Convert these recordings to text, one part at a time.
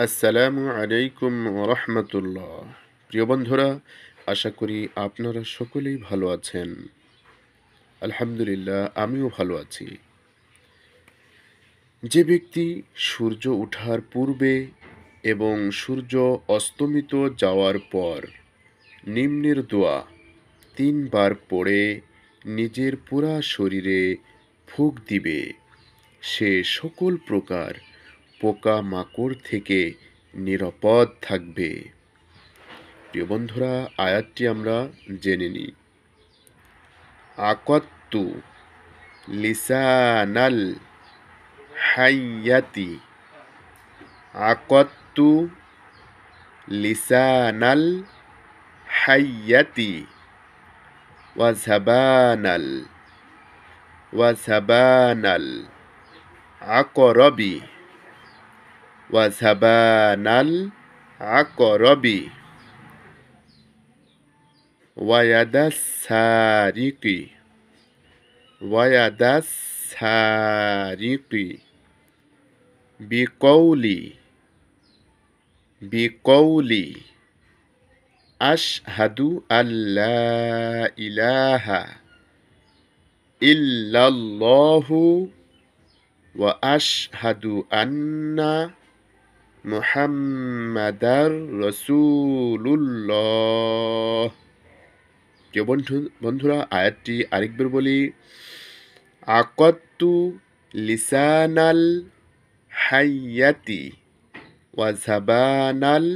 আসসালামু আলাইকুম রহমতুল্লাহ। প্রিয় বন্ধুরা, আশা করি আপনারা সকলেই ভালো আছেন। আলহামদুলিল্লাহ, আমিও ভালো আছি। যে ব্যক্তি সূর্য ওঠার পূর্বে এবং সূর্য অস্তমিত যাওয়ার পর নিম্নের দোয়া 3 বার পড়ে নিজের পুরা শরীরে ফুঁক দিবে, সে সকল প্রকার পোকামাকড় থেকে নিরাপদ থাকবে। প্রিয় বন্ধুরা, আয়াতটি আমরা জেনে নিই। আকাত্তু লিসানাল হাইয়াতি। আকাত্তু লিসানাল হাইয়াতি ওয়াজাবানাল আকরবি ওয়াজাবানাল আকরবি ওয়ায়াদাস সারিকি বিকৌলি আশহাদু আল্লা ইলাহা ইল্লাল্লাহু ওয়া আশহাদু আন্না মুহাম্মাদার রাসূলুল্লাহ। প্রিয় বন্ধুরা, আয়াতটি আরেকবার বলি। আকাত্তু লিসানাল হাইয়াতি ওয়াজাবানাল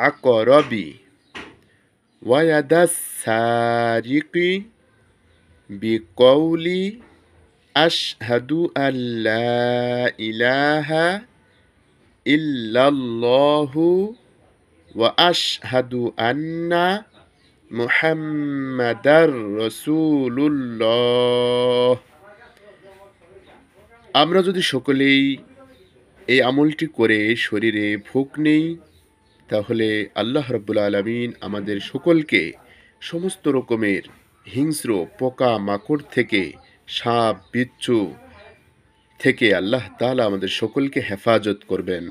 আকরবি ওয়ায়াদাস সারিকি বিকৌলি আশহাদু আল্লা ইলাহা ইল্লাল্লাহু ওয়া আশহাদু আন্না মুহাম্মাদার রাসূলুল্লাহ। আমরা যদি সকলেই এই আমলটি করে শরীরে ফুঁক নেই, তাহলে আল্লাহ রাব্বুল আলামিন আমাদের সকলকে সমস্ত রকমের হিংস্র পোকা মাকড় থেকে, সাপ বিচ্ছু থেকে আল্লাহ তাআলা আমাদের সকলকে হেফাজত করবেন।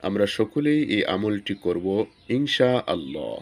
আমরা সকলেই এই আমলটি করব ইনশাআল্লাহ।